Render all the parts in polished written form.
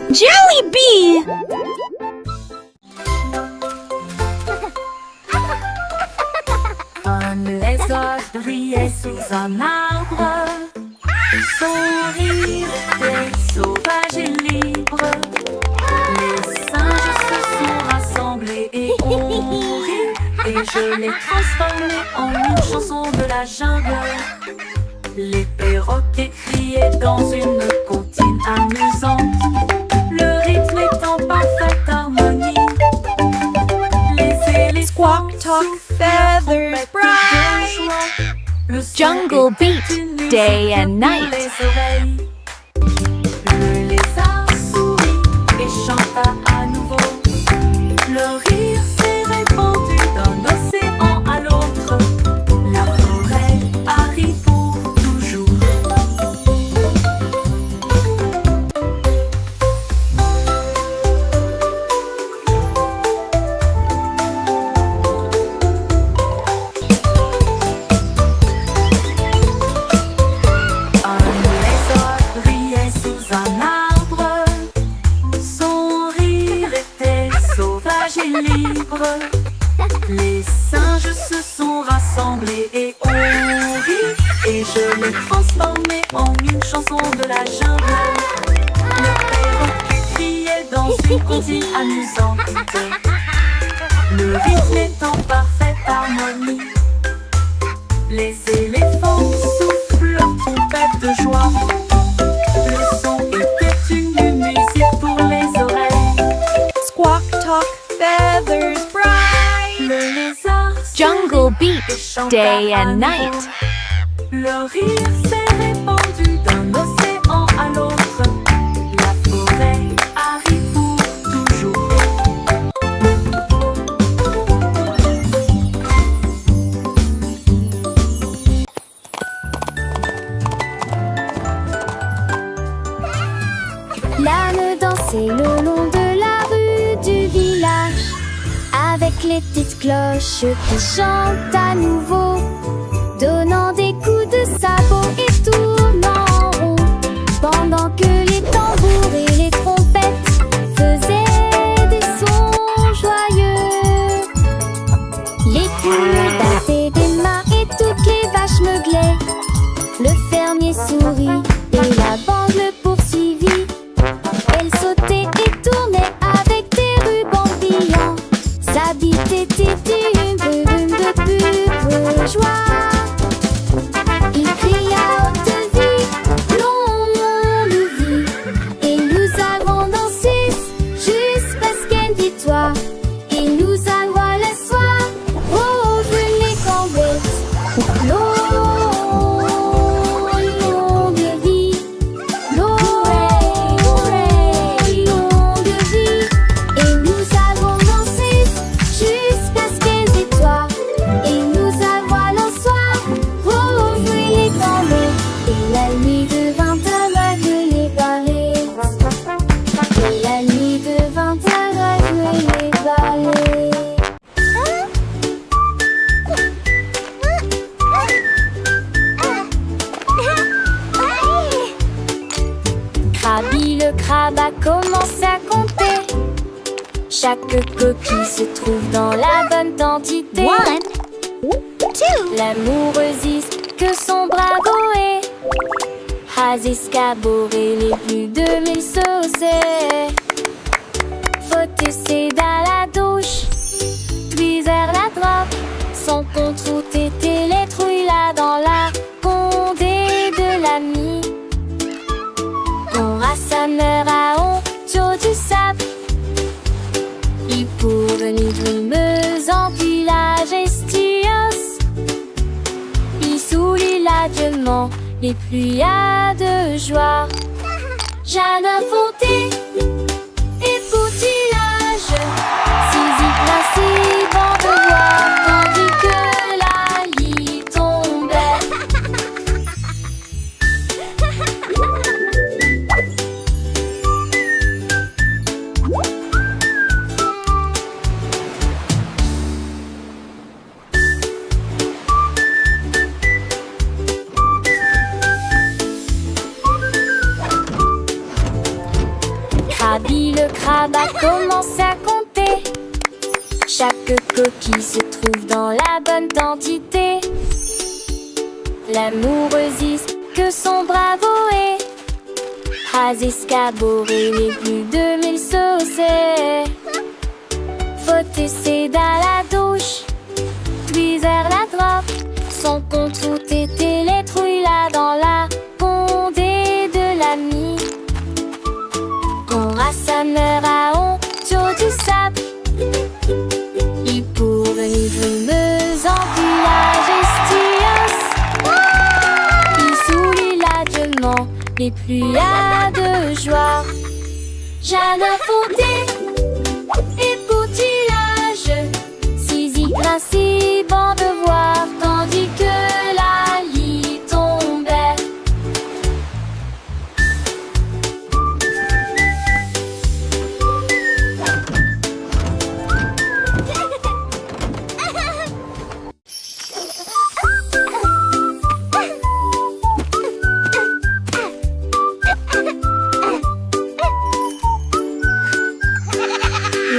Jelly Bee! Comme les oies brillaient sous un arbre, son rire était sauvage et libre. Les singes se sont rassemblés et ont ri, et je l'ai transformé en une chanson de la jungle. Les perroquets criaient dans une comptine amusante, le rythme est en parfaite harmonie. Les éléphants Squawk, talk, feathers bright. le son Jungle était beat, une musique day and pour night. les oreilles. Le lézard sourit et chanta à nouveau. Le rire s'est répandu d'un océan à l'autre. La forêt a ri pour toujours. Un lézard brillait sous un arbre. Son rire était sauvage et libre. Les singes se sont rassemblés et ont ri, et je l'ai transformé en une chanson de la jungle. Le perroquet criait dans une comptine amusante, le rythme est en parfaite harmonie. Les éléphants soufflent leur trompette de joie. Le son était une musique pour les oreilles. Squawk, talk, feathers bright. Le lézard Jungle beat, chanta day à and nouveau. night. Le rire s'est répandu d'un océan à l'autre. La forêt a ri pour toujours. L'âne dansait le long de la rue du village, avec les petites cloches qui chantent à nouveau, donnant des coups de sabot et tournant en rond, pendant que les tambours et les trompettes faisaient des sons joyeux. Les poules battaient des mains et toutes les vaches meuglaient. Le fermier sourit et la bande le poursuivit. Elle sautait et tournait avec des rubans brillants. Sa bite était une brume de pure joie. Il cria à haute vie, longue vie, et nous avons dansé jusqu'à ce qu'elle victoire. Et nous avons le soir, oh, je les cambouettes. Longue vie, longue vie, et nous avons dansé jusqu'à ce qu'elles étoient. Et nous avons le soir, oh, les tambours. Et la nuit devint aveugle les barrés. Et la nuit devint aveugle les barrés. Krabi le crabe a commencé à compter. Chaque coquille se trouve dans la bonne quantité. 1, 2. L'amoureuse que son bravo est. Escabeaux et les plus de 1000 saucés. Faut dans la douche, puis vers la droite. Son compte route était les trouilles là dans la condé de l'ami. On sa mère à honte du sable. Il pour venir brumeuse en village estios. Il sourit l'adieuement les pluies de joie. Jeanne a fondé et poutillage, saisie placée dans de voir, tandis que la lit tombait. Krabi le crabe a commencé à compter. Chaque coquille se trouve dans la bonne quantité. L'amoureuse que son bravo est. Escabeau les plus de 1000 saucés. Faut essayer dans la douche, puis vers la droite. Son compte tout était les trouilles là dans la condée de l'ami. Quand sa mère a honte du sable, il pourrait brumeuse en village estios. Il sourit largement les pluies de joie. Jeanne a fondé et poutillage, Zizi ainsi bon de voir, tandis que la lit tombait.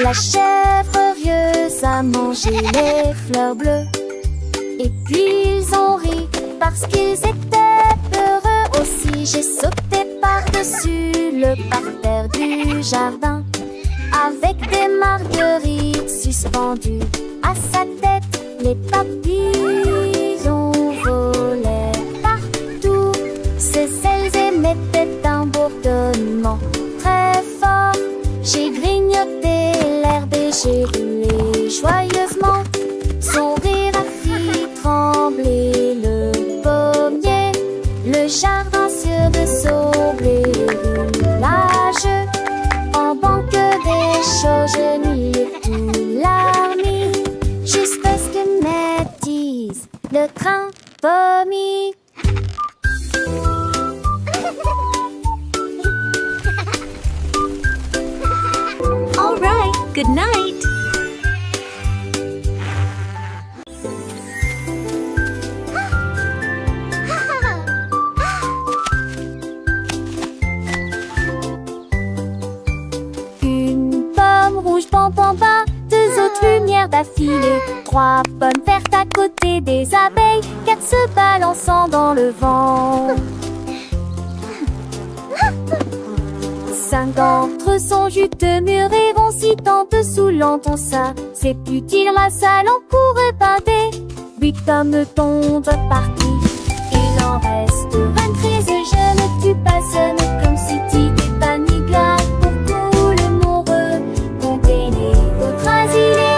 La chèvre rieuse a mangé les fleurs bleues. Et puis ils ont ri parce qu'ils étaient heureux aussi. J'ai sauté par-dessus le parterre du jardin, avec des marguerites suspendues à sa tête. Les papillons volaient partout. Ses ailes émettaient un bourdonnement très fort. J'ai grignoté l'herbe et j'ai roulé joyeusement. Son rire a fait trembler le pommier. Le jardin sur de saublé roulage. En banque des choses, je n'y ai tout l'armée. Jusqu'à ce que métise le train pommier. All right, good night. Une pomme rouge, pam pam pam, deux autres lumières d'affilée, trois pommes vertes à côté des abeilles, quatre se balançant dans le vent. Cinq d'entre eux sont juteux, mûrs et vont si tant dessous l'entend ça. C'est utile, la salle en court pâté. 8 pommes tombent parties. Il en reste 23. Je ne tue pas, ce n'est comme si tu t'es pas ni glace. Pour tout le moureux, comptez les autres asilés.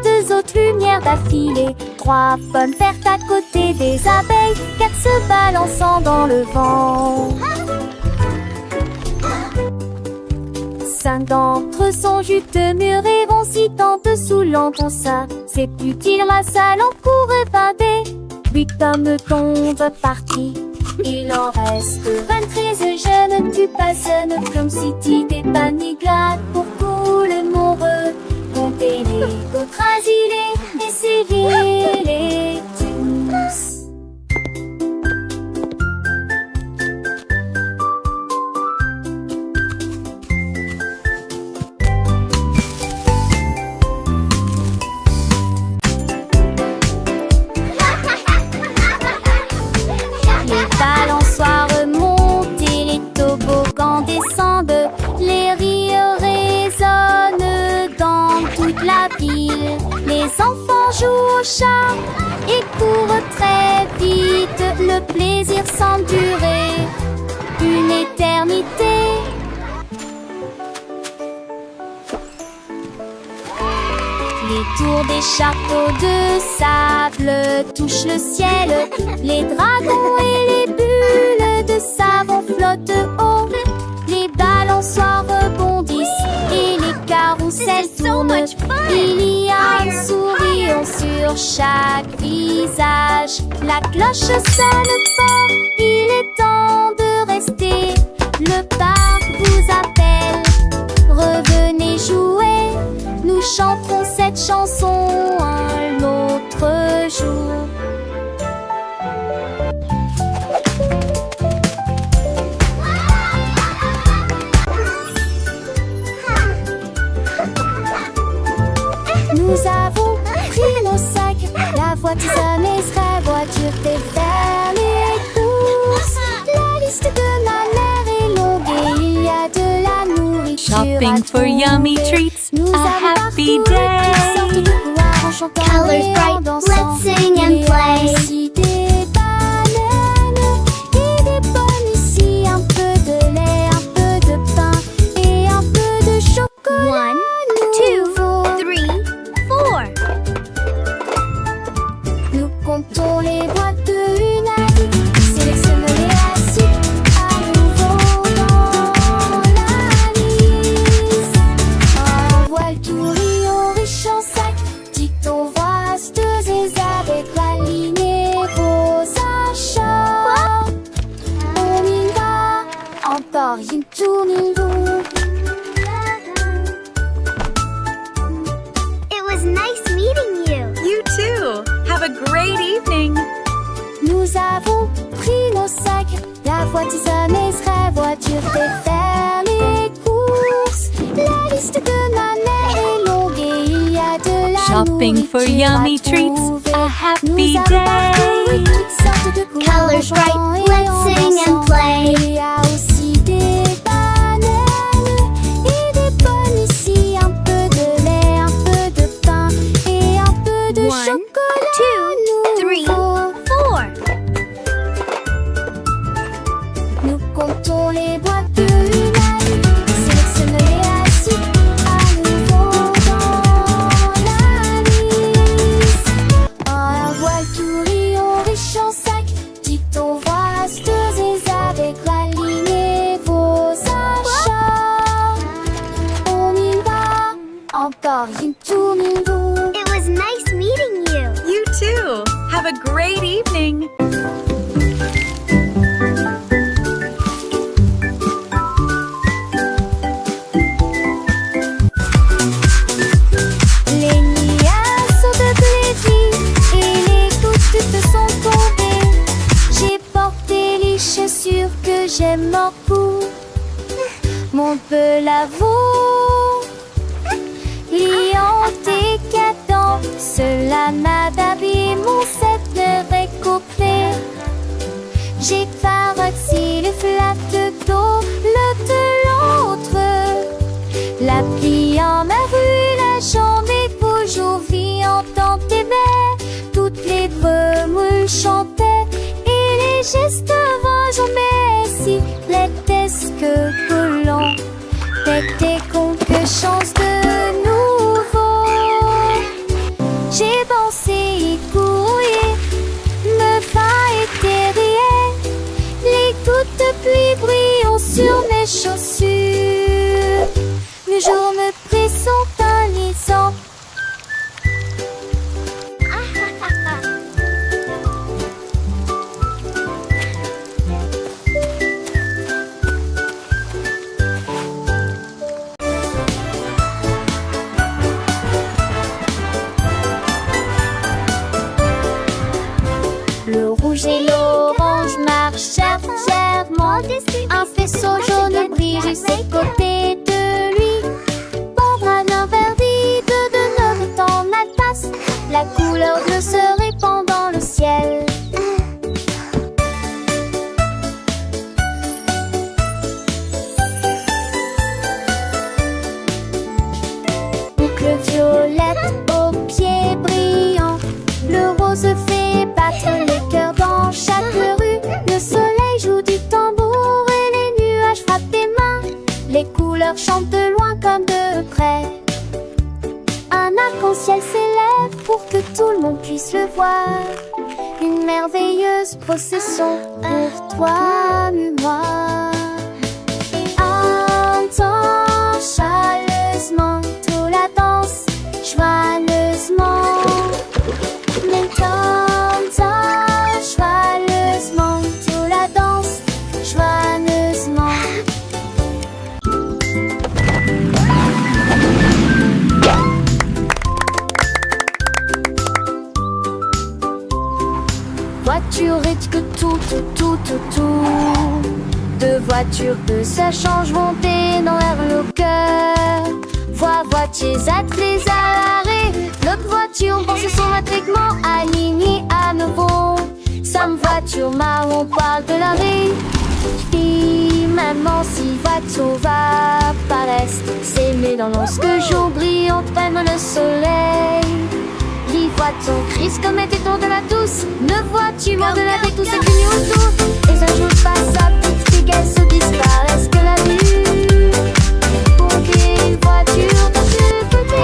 Deux autres lumières d'affilée, trois pommes vertes à côté des abeilles, quatre se balançant dans le vent. Cinq d'entre eux sont juteux, mûrs et vont si tant dessous l'entend ça. C'est utile, la salle en court pâté. 8 pommes tombent parties. Il en reste 23. Je ne tue pas, ce n'est comme si tu t'es pas ni glace. Pour tout le moureux, comptez les autres asilés, essayez-les tous. Les balançoires montent et les toboggans descendent. Les rires résonnent dans toute la ville. Les enfants jouent au chat et courent très vite. Le plaisir semble durer une éternité. Les tours des châteaux de sable touchent le ciel. Les dragons et les bulles de savon flottent haut. Les balançoires rebondissent et les carrousels carrousel tourne. Il y a un sourire sur chaque visage. La cloche sonne fort, il est temps de rester. Le parc vous appelle, revenez jouer. Nous chanterons cette chanson un autre jour. Nous avons pris nos sacs, la voiture s'amènerait, voiture préfère les courses. La liste de ma mère est longue et il y a de la nourriture. Shopping for yummy treats, Nous a avons happy parcouru toutes sortes day. de couloirs en chantant Colors et en bright, dansant. let's sing and Il y a play. aussi des bananes et des pommes ici, un peu de lait, un peu de pain et un peu de chocolat. 1, 2, nouveau. 3, 4. Nous comptons les boîtes de une à 10. Sélectionne les assiettes à nouveau dans la liste. Un voile tout riant riche en sac. Dicton vaste et avec la lignée vos achats. On y va, encore une tournée d'eau. It was nice meeting you. You too. Have a great evening. Nous avons pris nos sacs, la voiture s'amènerait, voiture fait faire les courses. La liste de ma mère est longue et il y a de la Shopping for nourriture yummy à treats, trouver. a happy Nous avons parcouru day. toutes sortes de couleurs Colors en chantant bright, et let's en sing and dansant. play. Il y a aussi des bananes et des pommes ici, un peu de lait, un peu de pain et un peu de 1, chocolat 2, 3, nouveau. 4. Nous comptons les boîtes de une à 10. Sélectionne les assiettes à nouveau dans la liste. Un voile tout riant riche en sac. Dicton vaste et avec la lignée vos achats. On y va, encore une tournée d'eau. It was nice meeting you. You too. Have a great evening. Les nuages sont devenus et les gouttes sont tombées. J'ai porté les chaussures que j'aime beaucoup. Mon peu lavaux, liant décadent, cela m'a d'habillé mon set de récopé. J'ai parti le flatte d'eau, le de l'autre. La pluie en ma rue, la journée toujours viande dans tes baies. Toutes les grenouilles chantaient et les gestes vont jamais si l'étesque collant. T'étais con que chance de nouveau. J'ai pensé y courir, me va et terrier. Les gouttes de pluie brillent sur mes chaussures. Le jour me pressent un lisant. Le rouge et l'orange marchèrent fièrement. Un faisceau jaune brille juste à côté de lui. Pendre un verdi de notre temps passe. La couleur bleue se répand dans le ciel. Boucle violette aux pieds brillants. Le rose fait battre les cœurs dans chaque rue. Le soleil joue du tambour et les nuages frappent des mains. Les couleurs chantent de loin comme de près. Un arc-en-ciel s'élève pour que tout le monde puisse le voir. Une merveilleuse procession pour toi et moi. Entends chaleureusement tous voiture risque tout. Deux voitures que ça change vont dans l'air le cœur. Voitures attelées à l'arrêt. L'autre voiture pense son matriclement aligné à nouveau. Sam voiture marron parle de l'arrêt. Puis maman si voiture va paraître. S'aimer dans lorsque jour brille prenne le soleil. Les voitures crise comme était tour de la douce. Ne vois-tu moins de la vie tout ce qui nous autour. Et un jour passe sa petite fille qu'elle se disparaisse que la vue. Pour qu'une voiture dans ce côté.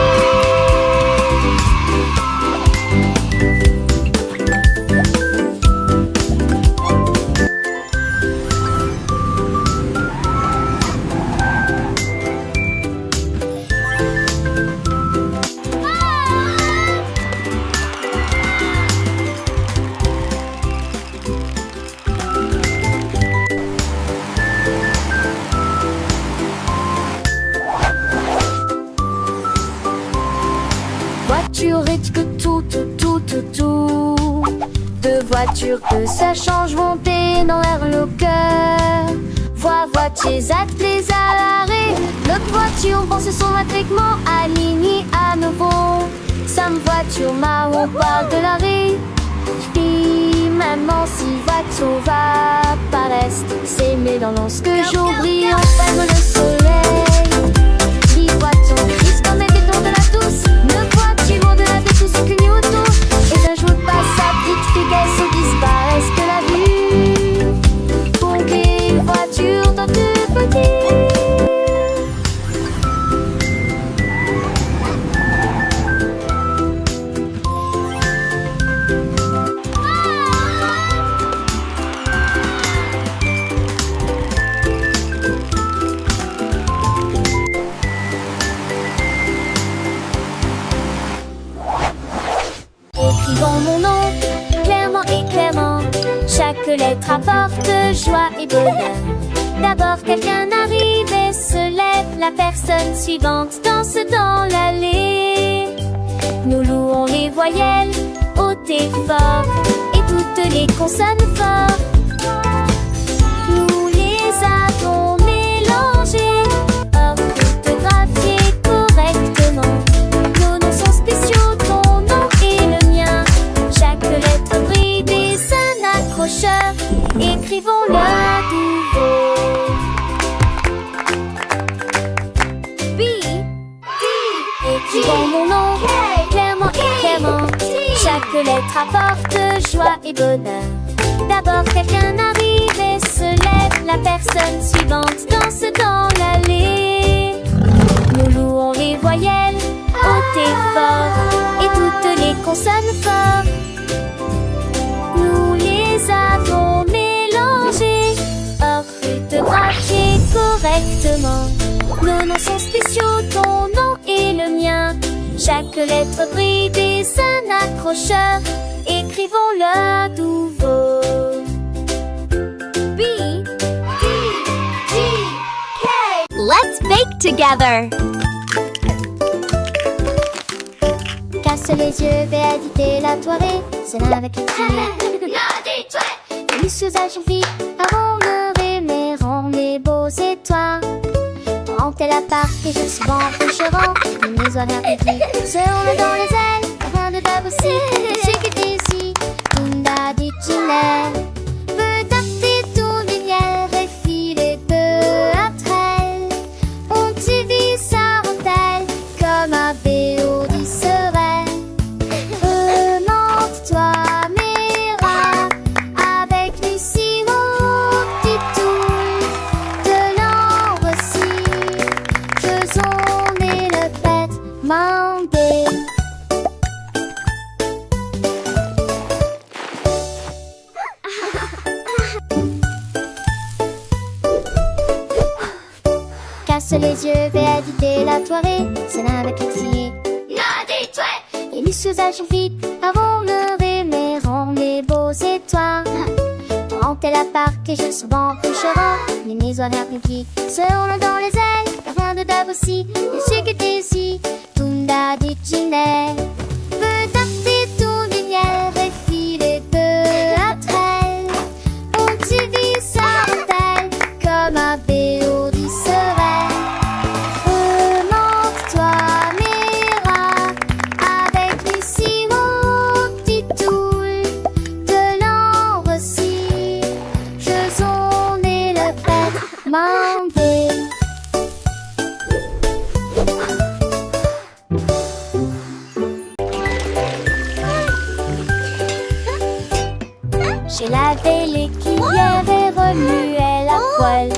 Voiture risque tout. Deux voitures que ça change vont dans l'air le cœur. Voitures attelées à l'arrêt. L'autre voiture pense son matriclement aligné à nouveau. Sam voiture marron parle de l'arrêt. Puis maman si voiture va paraître. S'aimer dans lorsque jour brille prenne le soleil. Les voitures crise comme était tour de la douce. Ne vois-tu moins de la vie tout ce que nous autour. Et un jour passe sa petite fille qu'elle se disparaisse que la vue. Pour qu'une voiture dans deux petits. Écrivons mon nom, clairement et clairement. Chaque lettre apporte joie et bonheur. D'abord quelqu'un arrive et se lève. La personne suivante danse dans l'allée. Nous louons les voyelles hautes et fortes et toutes les consonnes fortes. Nous les avons mélangées, orthographiées correctement. Nos noms sont spéciaux, ton nom et le mien. Chaque lettre brille des un accrocheur. Écrivons-le à nouveau. B, D. Écrivons mon nom, clairement et clairement. Chaque lettre apporte joie et bonheur. D'abord quelqu'un arrive et se lève. La personne suivante danse dans l'allée. Nous louons les voyelles hautes et fortes et toutes les consonnes fortes. Nous les avons mélangées, orthographiées correctement. Nos noms sont spéciaux, ton nom et le mien. Chaque lettre brille des un accrocheur. Écrivons-le à nouveau. B, D, G, K. Let's bake together. Casse les yeux, béatité la soirée. C'est là avec les filles. Les usages filles, avant le rémérant, les beaux étoiles. Rentez la part et je suis bon coucherant. Les maisons répétées, seront dans les ailes. Rien de table aussi, j'ai quitté ici. Tunda dit Ginelle. Veux tâter ton lumière et filer peu après. On divise sa rentelle comme un béo serait. Remonte-toi, Mira, avec Lucie, mon petit tour. De l'ombre aussi, faisons et le bête mandé. Casse les yeux, béatité la soirée. C'est là avec les filles. Et les usages vite avant le rémérant, les beaux étoiles. Rentez la part et je suis bon coucherant. Les maisons répétées, seront dans les ailes. Rien de dab aussi, et ce qui était ici. Tunda dit Ginelle. Veux tâter ton lumière et filer peu après. J'ai lavé les cuillères et remué la poêle.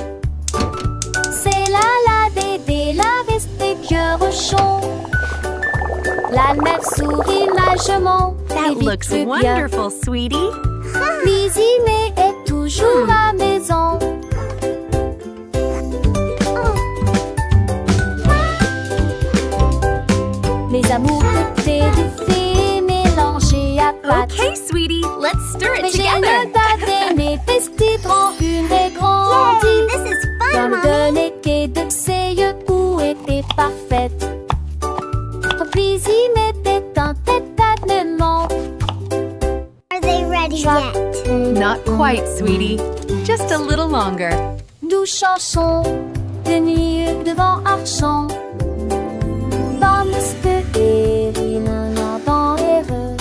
C'est la bébé, la veste des cœurs-rochons. La mère sourit majement. That looks wonderful, sweetie. Lizzie est toujours à la maison. Les amours de thé de fée mélangés à pâte. Okay, sweetie, let's stir it Mais j'ai together. le baptême, mes petites rancune et grandit. This is Dans fun, le Mommy. délégué de ses yeux où était parfaite. Lizzie m'était en tête tellement. Are they ready yet? Not quite, sweetie. Just a little longer. Douce chanson de nuit devant Archon. Dans l'espérine, un ardent heureux.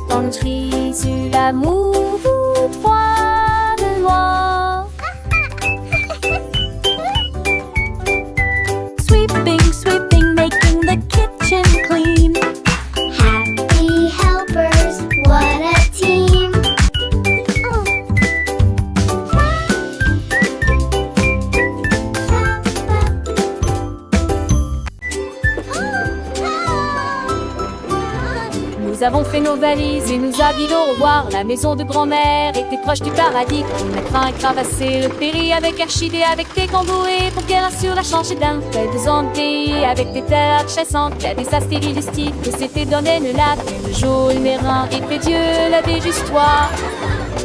Dans le tri sur l'amour, vous trois de loin. Sweeping, sweeping, making the kitchen clean. Happy helpers, what a team. Nous avons fait nos valises et nous habillons au revoir. La maison de grand-mère était proche du paradis. On a craint et cravassé le péri avec Archidée, avec des camboués pour qu'elle assure la change d'un fait de zombies avec des terres chassantes. Il y a des astéries du style que s'était donné le lac. Le jour, le mérin et fait Dieu l'avait juste toi.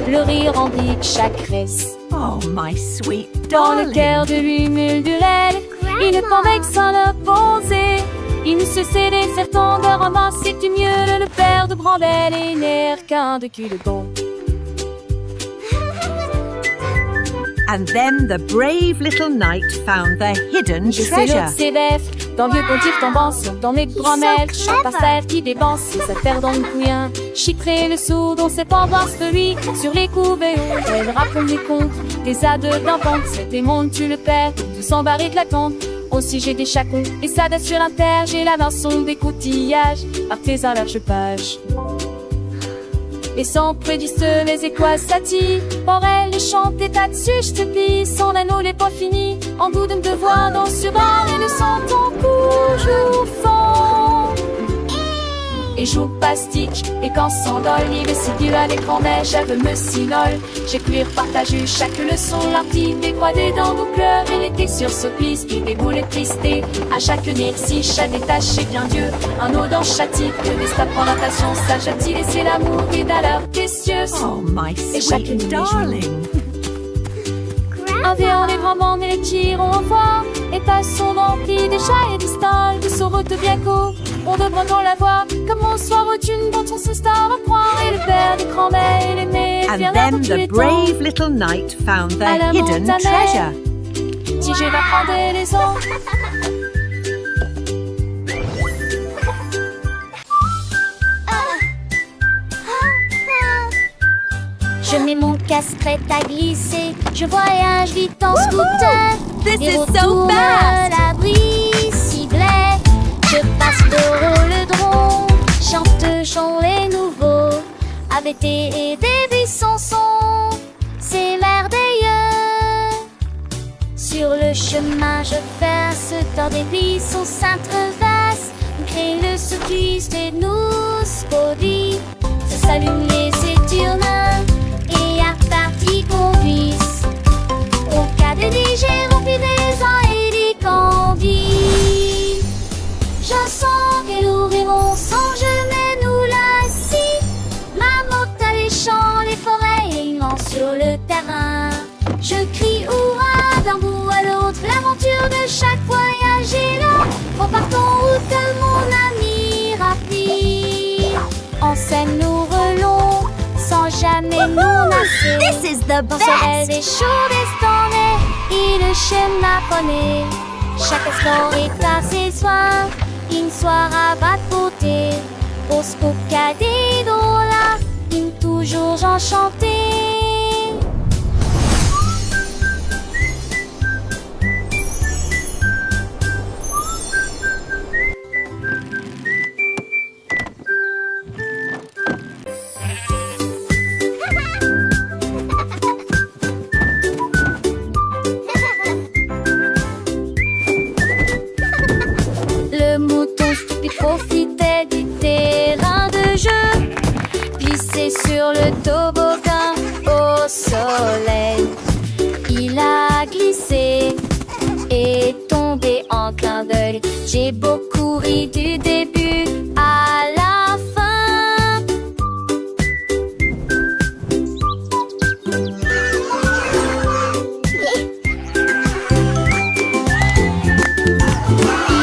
Le rire remplit chaque reste. Oh, my sweet Dans le darling. cœur de l'humule du lait, il ne pouvait que s'en opposer. Il ne se cédait certain de ramasser du mieux le père de Brandel et n'air qu'un de cul de bon. And then the brave little knight found the hidden Je sais treasure. l'autre sévère, dans le vieux pontif tombant sur dans mes grand-mères, chaque passage qui dépense ses affaires dans le couillin. Chiffrer le sourd dont c'est pas voir ce lui, sur les couverts, elle raconte des contes, des adeux d'enfants, c'est des mondes, tu le perds, tout s'embarrer de la compte. Aussi j'ai des chacons, et ça date sur l'inter, j'ai la vinçon des coutillages, artisan large page. Et sans prédiseux les étoiles s'attirent, pour elle les chanter là-dessus, je te plie, son anneau n'est pas fini, en goût de me devoir dans ce bar, et le sang ton toujours fond. Et joue pastique, et quand s'endole, il me sidule à l'écran, mais j'avais me sinole. J'ai cuir partagé chaque leçon, l'artiste décroisé dans nos cœurs, il était sur ce piste, il déboulait tristé. À chaque si chat détaché, bien Dieu, un eau dans chatique, le destin prend la passion, ça j'attire, et c'est l'amour qui est à l'heure précieuse. Oh, my Et chacune sweet des jours. darling. Un vieux, les grands et les tirons au revoir. Et passons remplis des chats et des stalles, de saurote bien court. On devrait qu'on la voir, comme au soir au tune dont on se star à croire. Et le père des grands-mères et les mères, And viendra then pour tous the les temps. brave little knight found À la the hidden montagne. treasure. Si je vais prendre les autres. Je mets mon casque prêt à glisser. Je voyage vite en scooter. This Et is so retourne fast. l'abri ciblait. Je passe le drone. Chante chant les nouveaux. Avec et des buissons sont. C'est merveilleux. Sur le chemin, je passe dans des buissons s'intrevassent. Crée le circuit et nous spodie. Se s'allument les éturnins et à partie conduisent. Au cas de digérer, remplis des ans et des candis. Je sens qu'elle ouvriront sans jamais nous lasser. Ma moto les champs, les forêts et immense sur le terrain. Je crie hurrah d'un bout à l'autre, l'aventure de chaque voyage est là. Repartons route mon ami rapide. En scène nous relons, sans jamais nous lasser. This is the Dans ce rêve best. des chauds destins et le schéma connaît. Chaque instant est à ses soins, une soirée à battre beauté. Au spocadé là, une toujours enchantée. profitait du terrain de jeu. Glissé sur le toboggan au soleil, il a glissé et tombé en clin d'œil. J'ai beaucoup ri du début à la fin.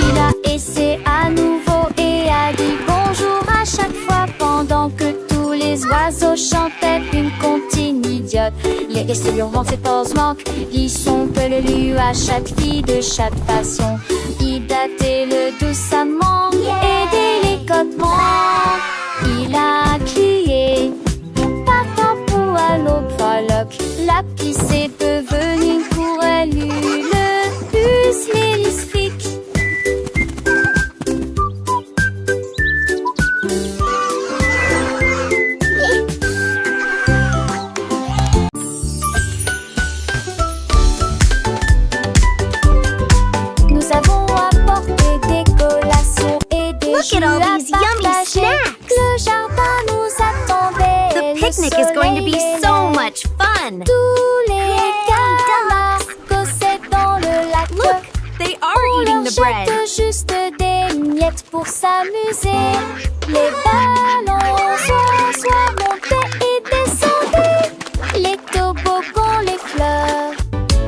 Il a essayé à nouveau et a dit bonjour à chaque fois pendant que tous les oiseaux chantaient une comptine idiote. Il est resté durement ses pauses manque, lit son pelelu à chaque fille de chaque façon. Il datait le doucement et délicatement. Il a crié Papapou à l'opaloc. La pisse est devenue pour elle le plus lélistique. Look at all these yummy snacks! Le jardin nous attendait. The picnic is going to be so much fun! Tous les camarades causaient dans le lac. Look, they are eating the bread! On leur jette juste des miettes pour s'amuser. Les ballons soit montaient et descendaient. Les toboggans, les fleurs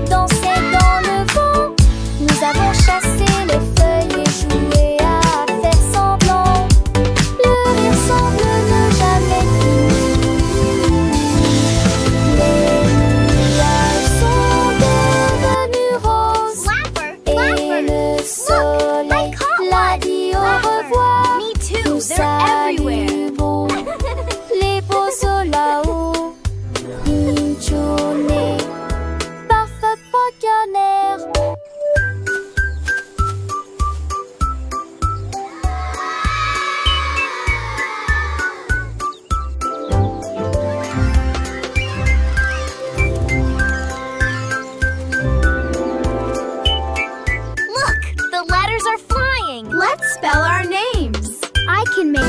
dansaient dans le vent. Nous avons chassé les feuilles et joué à faire semblant. Le rire semble ne jamais finir. Les nuages sont devenus roses et le soleil l'a dit au revoir. Me too, Tout they're ça everywhere! beau, les beaux sauts là-haut. Une journée parfaite pointionnaire. Look, the letters are flying! Let's spell our names! I can make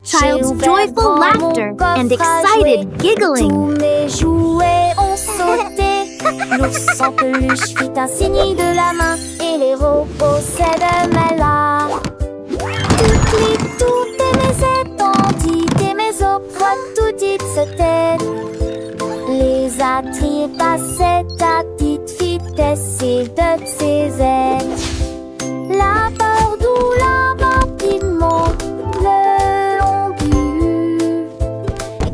Child's joyful laughter and excited giggling. Tous mes jouets ont sauté. L'ours en peluche fit un signe de la main et les robots s'aimaient là. Tout et mes étendues et mes opres, tout dites se tête. Les attraits passaient à petite vitesse et de ses ailes. La peur d'où la rapidement le long but.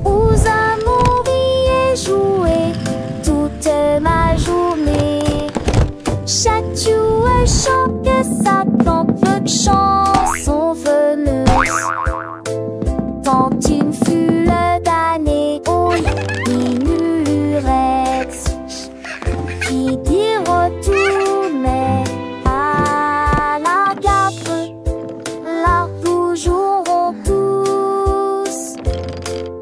Aux amours et jouer toute ma journée. Chaque jouet chante sa temple chanson veneuse. Tant une fut le damné au minurette. Qui dit retourner à la gape. Là nous jouerons tous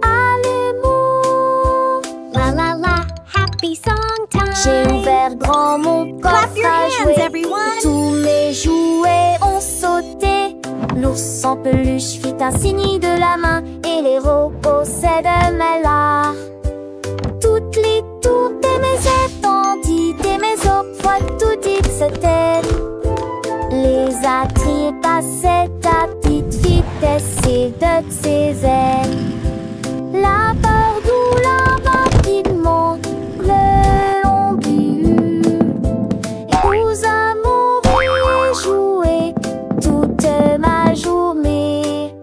à l'amour. la la la, happy song time! J'ai ouvert grand mon coffre Clap your à hands, jouer. everyone! Tous mes jouets ont sauté. L'ours en peluche fit un signe de la main et les robots s'aimaient là. Toutes les tours et mes étendues et mes opres, tout dites se tête. Les attraits passaient à petite vitesse et de ses ailes. La peur d'où la rapidement le long but. Aux amours et jouer toute ma journée.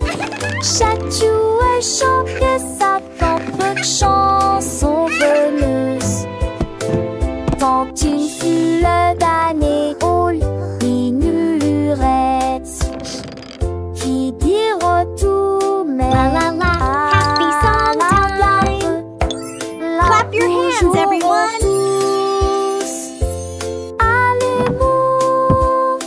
Chaque jouet chante sa propre chanson veneuse. Tant une fut le damné au minurette. Qui dit retour mais La la la, happy song time! Clap your hands, everyone! Tous à l'amour.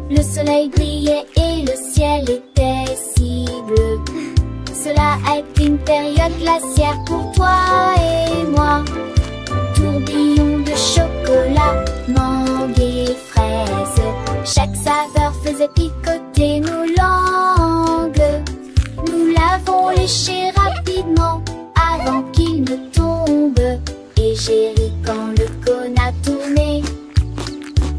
Le soleil brillait et le ciel faisait picoter nos langues. Nous l'avons léché rapidement avant qu'il ne tombe. Et j'ai ri quand le cône a tourné.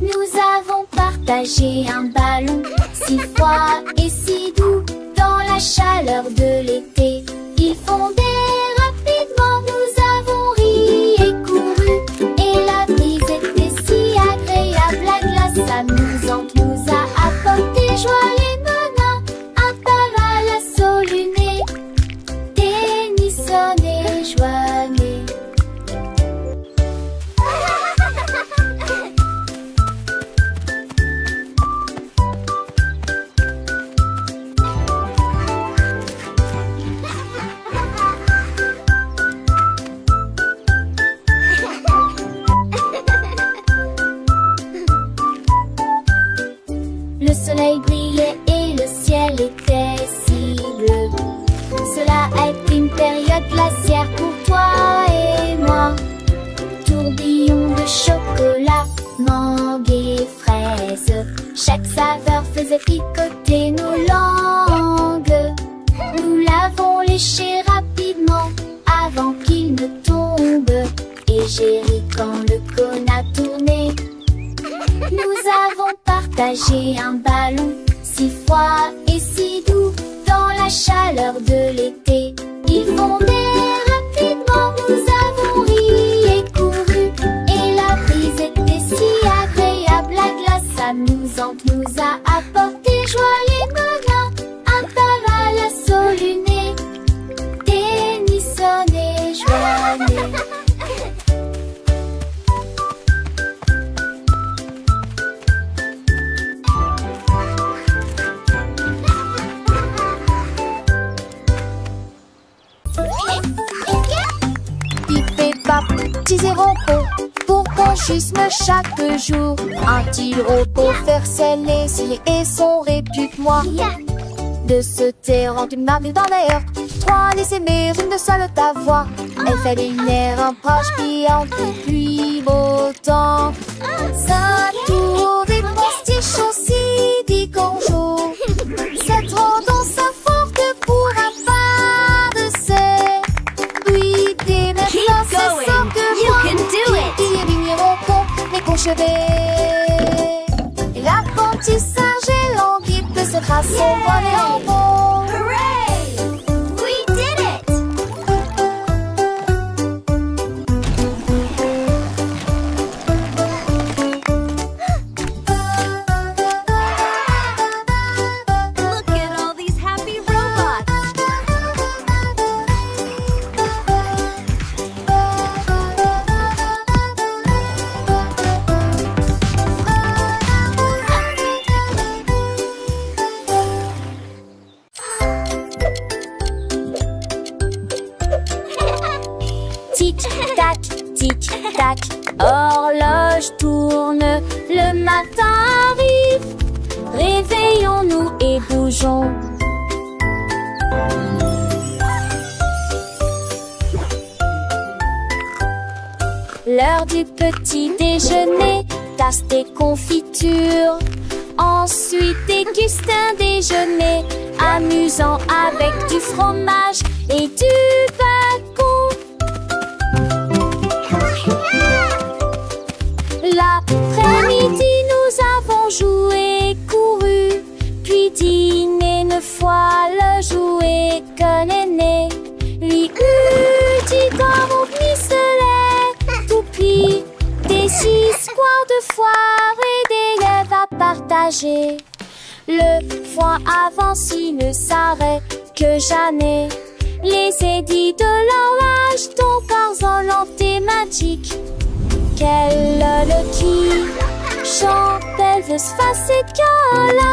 Nous avons partagé un ballon si froid et si doux dans la chaleur de l'été. Il fondait rapidement, nous avons ri et couru. Et la brise était si agréable, la glace amusante nous a apporté joie et bonheur. Un parasol luné, Tennyson et Joannée. Le soleil brillait et le ciel était si bleu. Cela a été une période glaciaire pour toi et moi. Tourbillon de chocolat, mangue et fraises. Chaque saveur faisait picoter nos langues. Nous l'avons léché rapidement avant qu'il ne tombe. Et j'ai ri quand le cône a tourné. Nous avons partagé un ballon si froid et si doux dans la chaleur de l'été. Il fondait rapidement, nous avons ri et couru. Et la brise était si agréable, la glace amusante nous a apporté joie et bonheur. Un parasol luné, Tennyson et Joannée. Petits et repos, pour qu'on jusme chaque jour. Un-t-il repos faire ses laisiers et son répute-moi. De se taire en une marque dans l'air. Trois les aimer, une seule ta voix. Elle fait des nerfs, un proche qui en depuis beau temps. Ça tour des postiches aussi dit qu'on joue. C'est trop dans sa forte pour un pas de ses. Oui, des maintenant c'est ça que moi. Qui est vigneron con, mais qu'on chevet. L'apprentissage est lent, qui peut se tracer son vol et en bon. Hooray! We did it! Look at all these happy robots. Tic-tac, tic-tac, horloge tourne, le matin arrive. Réveillons-nous et bougeons. L'heure du petit déjeuner, tasse des confitures. Ensuite déguste un déjeuner amusant avec du fromage et du bacon. L'après-midi, nous avons joué et couru, puis dîné une fois le jouet que l'aîné lui eut dit dans mon pistolet. Tout puis des histoires de foire et des lèvres à partager. Le foin avance, il ne s'arrête que jamais. Les édits de l'horloge, ton corps thématique. Quelle le qui chante Elvis Fascicola.